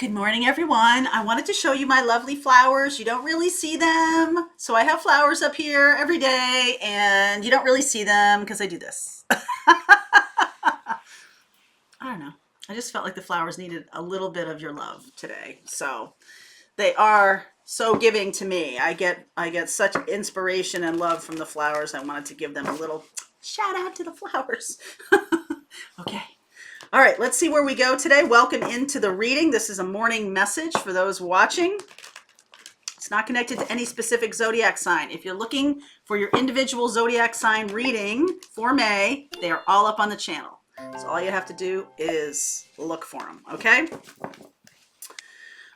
Good morning, everyone. I wanted to show you my lovely flowers. You don't really see them. So I have flowers up here every day, and you don't really see them because I do this. I don't know. I just felt like the flowers needed a little bit of your love today. So they are so giving to me. I get such inspiration and love from the flowers. I wanted to give them a little shout out to the flowers. Okay. All right, let's see where we go today. Welcome into the reading. This is a morning message for those watching. It's not connected to any specific zodiac sign. If you're looking for your individual zodiac sign reading for May, they are all up on the channel. So all you have to do is look for them, okay?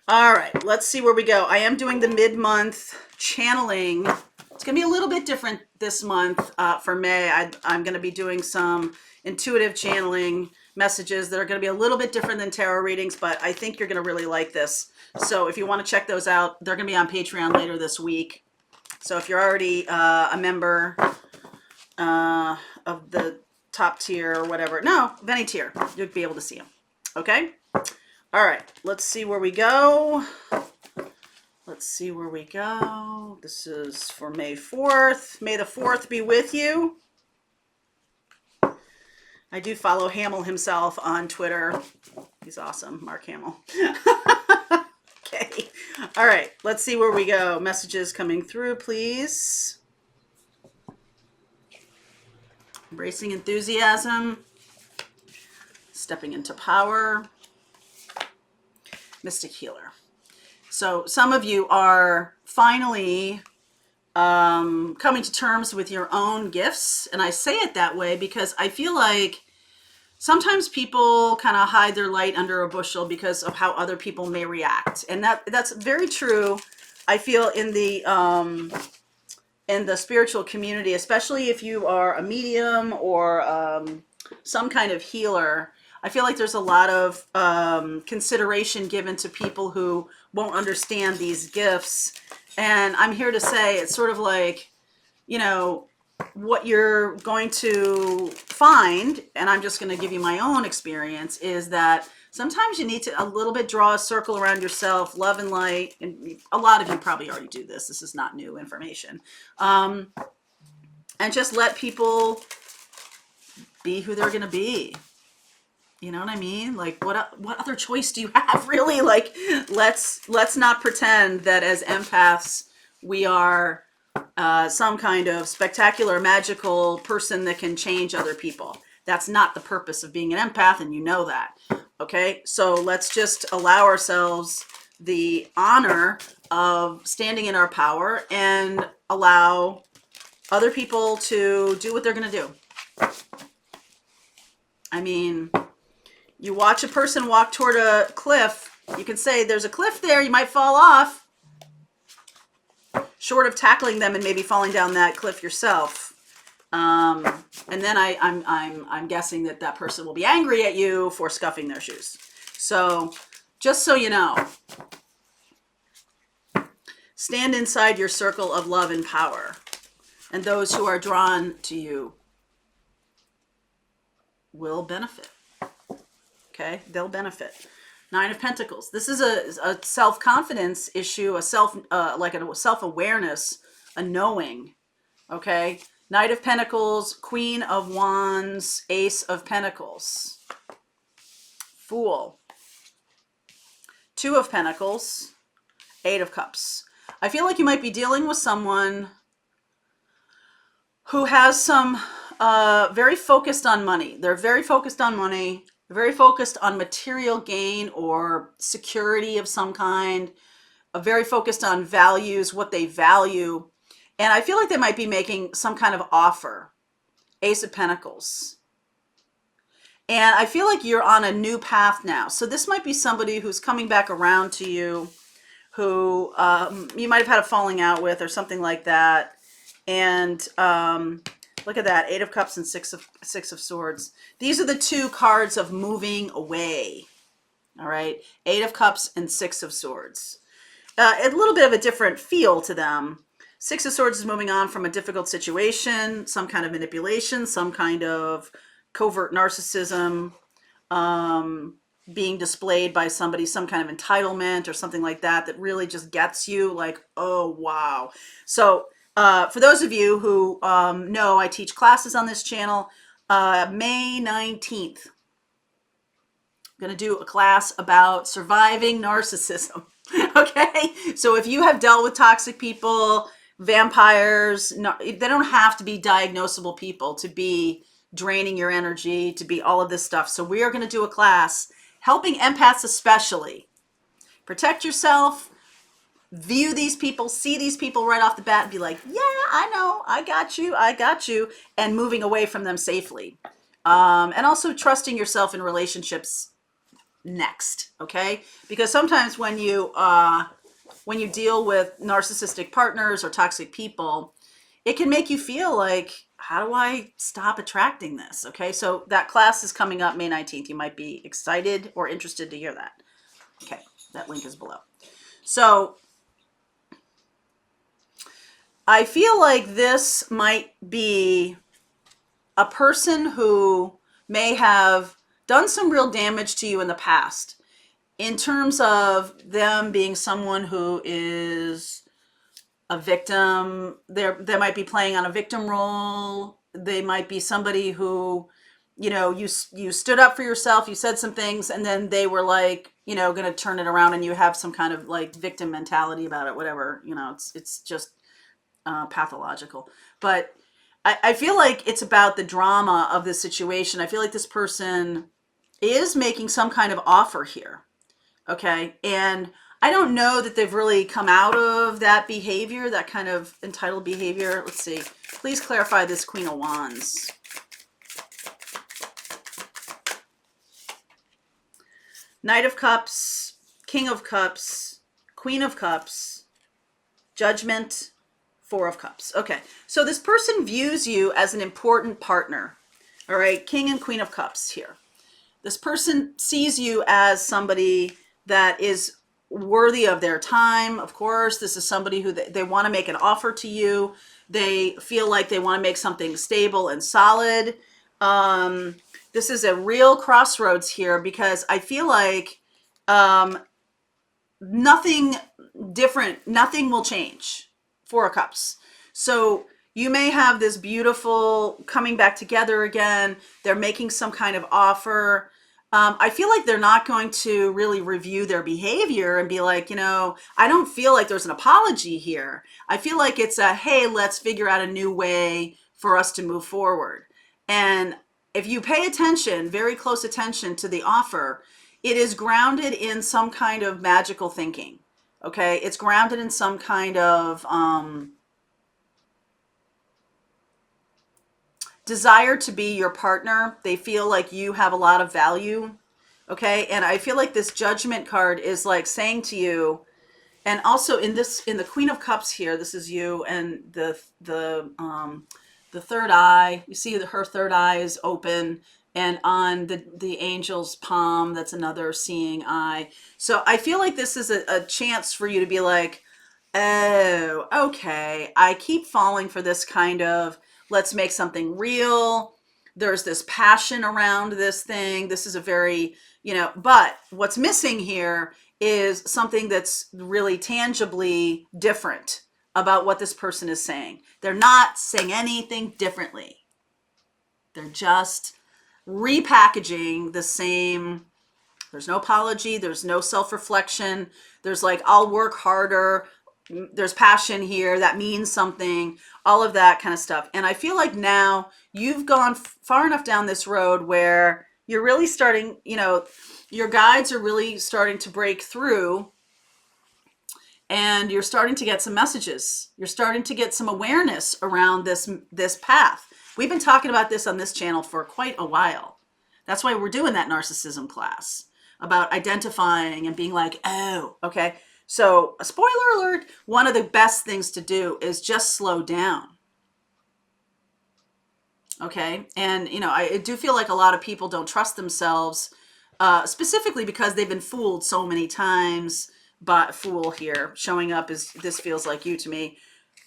All right, let's see where we go. I am doing the mid-month channeling. It's going to be a little bit different this month for May. I'm going to be doing some intuitive channeling messages that are going to be a little bit different than tarot readings, but I think you're going to really like this. So if you want to check those out, they're going to be on Patreon later this week. So if you're already a member of the top tier or whatever, no, of any tier, you'll be able to see them. Okay? All right, let's see where we go. Let's see where we go. This is for May 4th. May the 4th be with you. I do follow Hamill himself on Twitter. He's awesome, Mark Hamill. Okay. All right, let's see where we go. Messages coming through, please. Embracing enthusiasm. Stepping into power. Mystic healer. So some of you are finally coming to terms with your own gifts. And I say it that way because I feel like sometimes people kind of hide their light under a bushel because of how other people may react. And that's very true, I feel, in the spiritual community, especially if you are a medium or some kind of healer. I feel like there's a lot of consideration given to people who won't understand these gifts. And I'm here to say it's sort of like, you know, what you're going to find, and I'm just going to give you my own experience, is that sometimes you need to a little bit draw a circle around yourself, love and light. And a lot of you probably already do this. This is not new information. And just let people be who they're going to be. You know what I mean? Like, what other choice do you have, really? Like, let's not pretend that as empaths we are some kind of spectacular, magical person that can change other people. That's not the purpose of being an empath, and you know that. Okay? So let's just allow ourselves the honor of standing in our power and allow other people to do what they're going to do. I mean, you watch a person walk toward a cliff, you can say, there's a cliff there, you might fall off. Short of tackling them and maybe falling down that cliff yourself. And then I'm guessing that person will be angry at you for scuffing their shoes. So just so you know, stand inside your circle of love and power. And those who are drawn to you will benefit. Okay, they'll benefit. 9 of Pentacles. This is a self-confidence issue, a self-awareness, a knowing. Okay, Knight of Pentacles, Queen of Wands, Ace of Pentacles, Fool, 2 of Pentacles, 8 of Cups. I feel like you might be dealing with someone who has some very focused on money. They're very focused on money. Very focused on material gain or security of some kind, very focused on values, what they value. And I feel like they might be making some kind of offer. Ace of Pentacles. And I feel like you're on a new path now. So this might be somebody who's coming back around to you, who you might have had a falling out with or something like that. And look at that, 8 of Cups and 6 of Swords. These are the 2 cards of moving away. All right, 8 of Cups and 6 of Swords. A little bit of a different feel to them. 6 of Swords is moving on from a difficult situation, some kind of manipulation, some kind of covert narcissism. being displayed by somebody, some kind of entitlement or something like that, that really just gets you like, oh, wow. So for those of you who know, I teach classes on this channel. May 19th, I'm going to do a class about surviving narcissism. Okay. So if you have dealt with toxic people, vampires, no, they don't have to be diagnosable people to be draining your energy, to be all of this stuff. So we are going to do a class helping empaths, especially protect yourself, view these people, see these people right off the bat and be like, yeah, I know, I got you, and moving away from them safely. And also trusting yourself in relationships next, okay? Because sometimes when you deal with narcissistic partners or toxic people, it can make you feel like, how do I stop attracting this? Okay, so that class is coming up May 19th. You might be excited or interested to hear that. Okay, that link is below. So I feel like this might be a person who may have done some real damage to you in the past, in terms of them being someone who is a victim. They might be playing on a victim role. They might be somebody who, you stood up for yourself, you said some things, and then they were like, going to turn it around, and you have some kind of like victim mentality about it, whatever, it's just pathological. But I feel like it's about the drama of this situation. I feel like this person is making some kind of offer here. Okay. And I don't know that they've really come out of that behavior, that kind of entitled behavior. Let's see. Please clarify this Queen of Wands. Knight of Cups, King of Cups, Queen of Cups, Judgment, Four of Cups. Okay. So this person views you as an important partner. All right. King and Queen of Cups here. This person sees you as somebody that is worthy of their time. Of course, this is somebody who they want to make an offer to you. They feel like they want to make something stable and solid. This is a real crossroads here, because I feel like nothing different, nothing will change. Four of Cups. So you may have this beautiful coming back together again. They're making some kind of offer. I feel like they're not going to really review their behavior and be like, I don't feel like there's an apology here. I feel like it's a, hey, let's figure out a new way for us to move forward. And if you pay attention, very close attention to the offer, it is grounded in some kind of magical thinking. Okay. It's grounded in some kind of desire to be your partner. They feel like you have a lot of value. Okay. And I feel like this Judgment card is like saying to you, and also in the Queen of Cups here, this is you, and the third eye, you see her third eye is open, and on the angel's palm, that's another seeing eye. So I feel like this is a chance for you to be like, oh, okay, I keep falling for this kind of, let's make something real. There's this passion around this thing. This is a very, but what's missing here is something that's really tangibly different about what this person is saying. They're not saying anything differently. They're just repackaging the same. There's no apology. There's no self-reflection. There's like, I'll work harder. There's passion here. That means something, all of that kind of stuff. And I feel like now you've gone far enough down this road where you're really starting, your guides are really starting to break through, and you're starting to get some messages. You're starting to get some awareness around this path. We've been talking about this on this channel for quite a while. That's why we're doing that narcissism class about identifying and being like, oh, okay. So a spoiler alert, one of the best things to do is just slow down. Okay. And, I do feel like a lot of people don't trust themselves, specifically because they've been fooled so many times. But Fool here showing up as, this feels like you to me,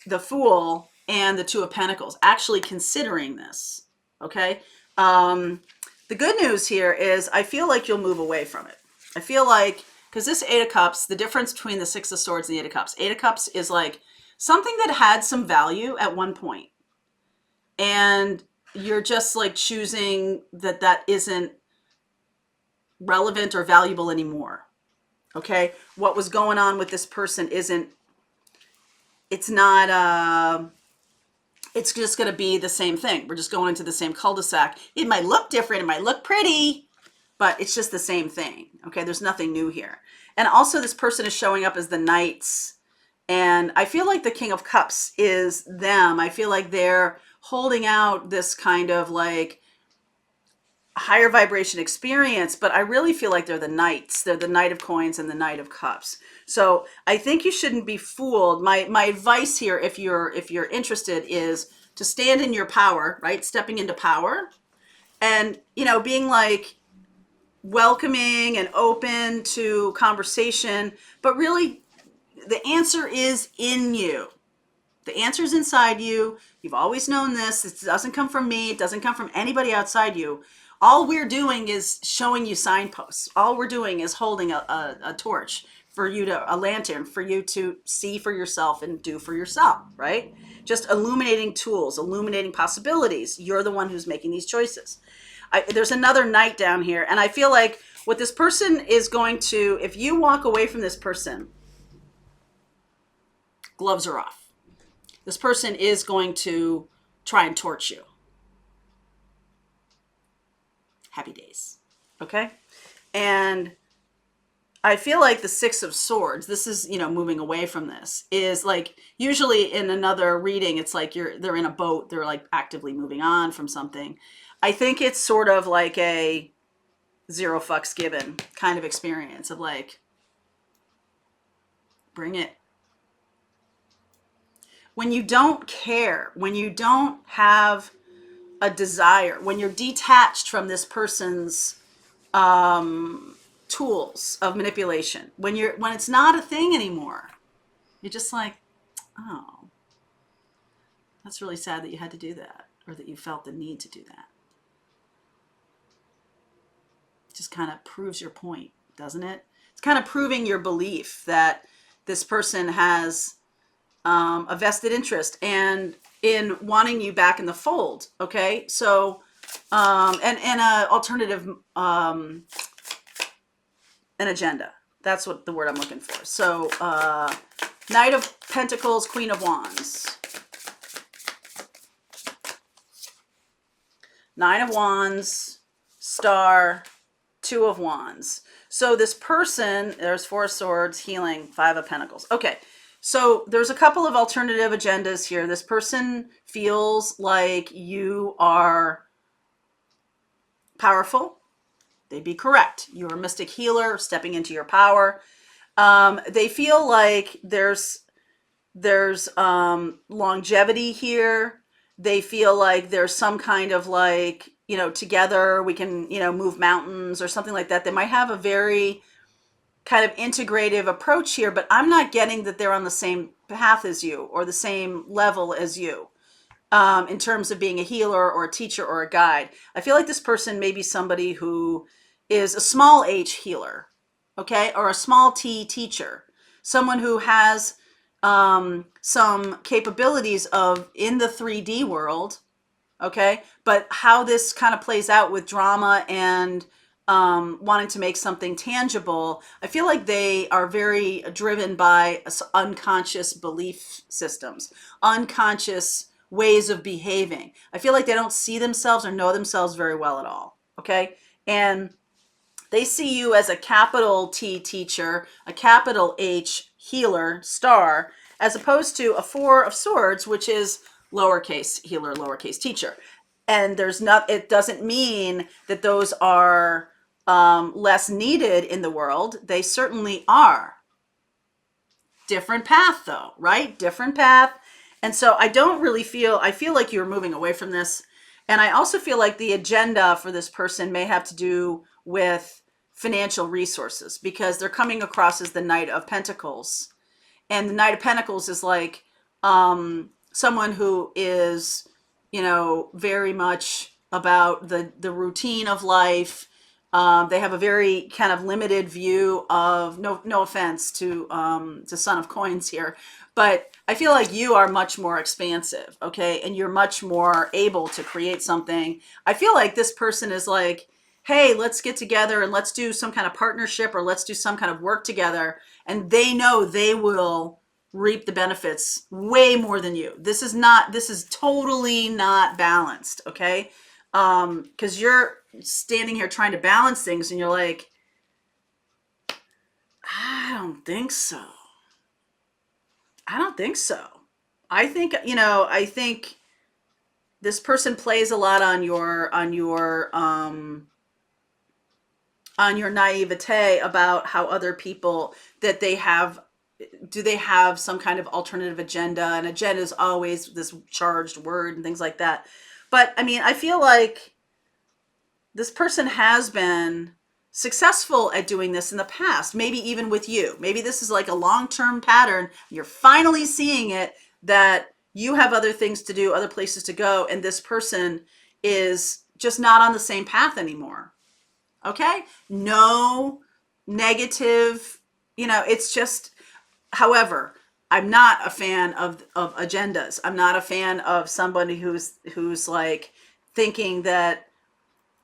the Fool and the Two of Pentacles, actually considering this. Okay. The The good news here is I feel like you'll move away from it. I feel like, because this Eight of Cups, the difference between the Six of Swords and the Eight of Cups is like something that had some value at one point. And you're just like choosing that isn't relevant or valuable anymore. Okay? What was going on with this person it's not, it's just going to be the same thing. We're just going into the same cul-de-sac. It might look different. It might look pretty, but it's just the same thing. Okay? There's nothing new here. And also this person is showing up as the Knights. And I feel like the King of Cups is them. I feel like they're holding out this kind of like higher vibration experience, but I really feel like they're the Knights. They're the Knight of Coins and the Knight of Cups. So I think you shouldn't be fooled. My advice here, if you're interested, is to stand in your power, right? Stepping into power, and being like welcoming and open to conversation. But really, the answer is in you. The answer is inside you. You've always known this. It doesn't come from me. It doesn't come from anybody outside you. All we're doing is showing you signposts. All we're doing is holding a torch for you a lantern for you to see for yourself and do for yourself, right? Just illuminating tools, illuminating possibilities. You're the one who's making these choices. There's another Knight down here, and I feel like what this person is going to, if you walk away from this person, gloves are off. This person is going to try and torch you. Happy days. Okay? And I feel like the Six of Swords, this is, moving away from this, is like usually in another reading, it's like they're in a boat, they're like actively moving on from something. I think it's sort of like a zero fucks given kind of experience of like, bring it. When you don't care, when you don't have a desire, when you're detached from this person's tools of manipulation, when it's not a thing anymore, you're just like, oh, that's really sad that you had to do that, or that you felt the need to do that. It just kind of proves your point, doesn't it? It's kind of proving your belief that this person has a vested interest and in wanting you back in the fold. Okay, so and a alternative an agenda. That's what the word I'm looking for. So Knight of Pentacles, Queen of Wands, Nine of Wands, Star, Two of Wands. So this person, there's Four of Swords, healing, Five of Pentacles. Okay. So there's a couple of alternative agendas here. This person feels like you are powerful. They'd be correct. You're a mystic healer stepping into your power. They feel like there's longevity here. They feel like there's some kind of like, together we can, move mountains or something like that. They might have a very kind of integrative approach here, but I'm not getting that they're on the same path as you or the same level as you in terms of being a healer or a teacher or a guide. I feel like this person may be somebody who is a small h healer, okay, or a small t teacher, someone who has some capabilities of in the 3D world, okay, but how this kind of plays out with drama and wanting to make something tangible, I feel like they are very driven by unconscious belief systems, unconscious ways of behaving. I feel like they don't see themselves or know themselves very well at all, okay? And they see you as a capital T teacher, a capital H healer, star, as opposed to a Four of Swords, which is lowercase healer, lowercase teacher. And it doesn't mean that those are less needed in the world. They certainly are. Different path though, right? Different path. And so I feel like you're moving away from this. And I also feel like the agenda for this person may have to do with financial resources, because they're coming across as the Knight of Pentacles. And the Knight of Pentacles is like someone who is, very much about the routine of life. They have a very kind of limited view of, no offense to Son of Coins here, but I feel like you are much more expansive, okay? And you're much more able to create something. I feel like this person is like, hey, let's get together and let's do some kind of partnership, or let's do some kind of work together. And they know they will reap the benefits way more than you. This is totally not balanced, okay? Because you're standing here trying to balance things and you're like, I don't think so. I don't think so. I think this person plays a lot on your naivete about how other people, that they have, do they have some kind of alternative agenda? And agenda is always this charged word and things like that. But I mean, I feel like this person has been successful at doing this in the past, maybe even with you. Maybe this is like a long-term pattern. You're finally seeing it, that you have other things to do, other places to go, and this person is just not on the same path anymore. Okay? No negative, it's just, however, I'm not a fan of agendas. I'm not a fan of somebody who's like thinking that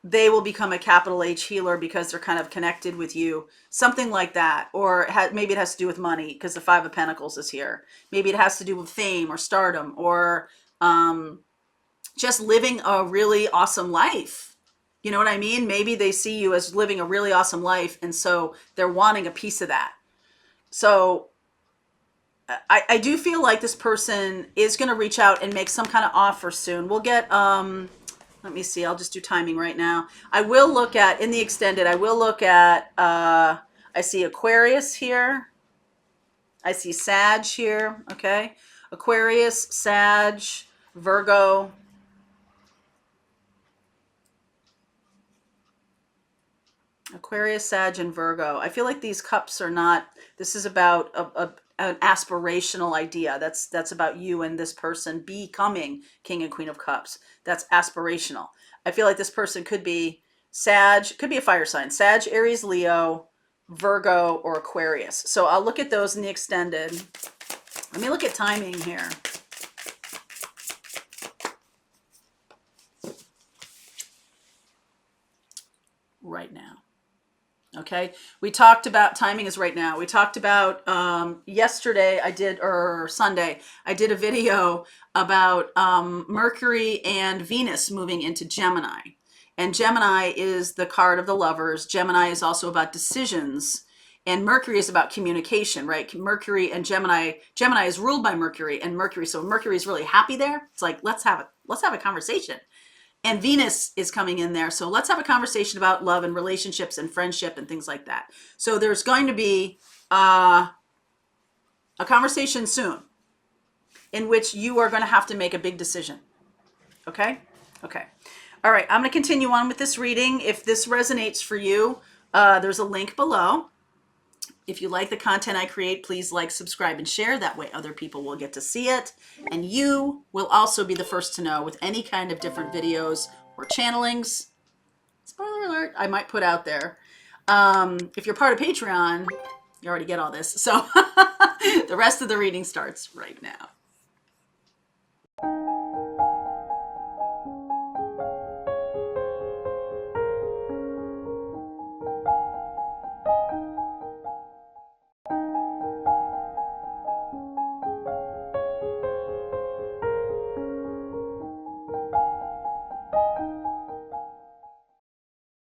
they will become a capital H healer because they're kind of connected with you, something like that. Or maybe it has to do with money because the Five of Pentacles is here. Maybe it has to do with fame or stardom, or just living a really awesome life. You know what I mean? Maybe they see you as living a really awesome life, and so they're wanting a piece of that. So I do feel like this person is going to reach out and make some kind of offer soon. We'll get, let me see, I'll just do timing right now. I will look at, in the extended, I will look at, I see Aquarius here. I see Sag here, okay? Aquarius, Sag, Virgo. Aquarius, Sag, and Virgo. I feel like these cups are not, this is about an aspirational idea. That's about you and this person becoming King and Queen of Cups. That's aspirational. I feel like this person could be Sag, could be a fire sign. Sag, Aries, Leo, Virgo, or Aquarius. So I'll look at those in the extended. Let me look at timing here. Right now. Okay, we talked about timing is right now. We talked about yesterday or Sunday, I did a video about Mercury and Venus moving into Gemini. And Gemini is the card of the lovers. Gemini is also about decisions. And Mercury is about communication, right? Mercury and Gemini is ruled by Mercury and Mercury. So Mercury is really happy there. It's like, let's have a conversation. And Venus is coming in there. So let's have a conversation about love and relationships and friendship and things like that. So there's going to be a conversation soon in which you are going to have to make a big decision. Okay? Okay. All right. I'm going to continue on with this reading. If this resonates for you, there's a link below. If you like the content I create, please like, subscribe, and share. That way other people will get to see it. And you will also be the first to know with any kind of different videos or channelings. Spoiler alert, I might put out there. If you're part of Patreon, you already get all this. So the rest of the reading starts right now.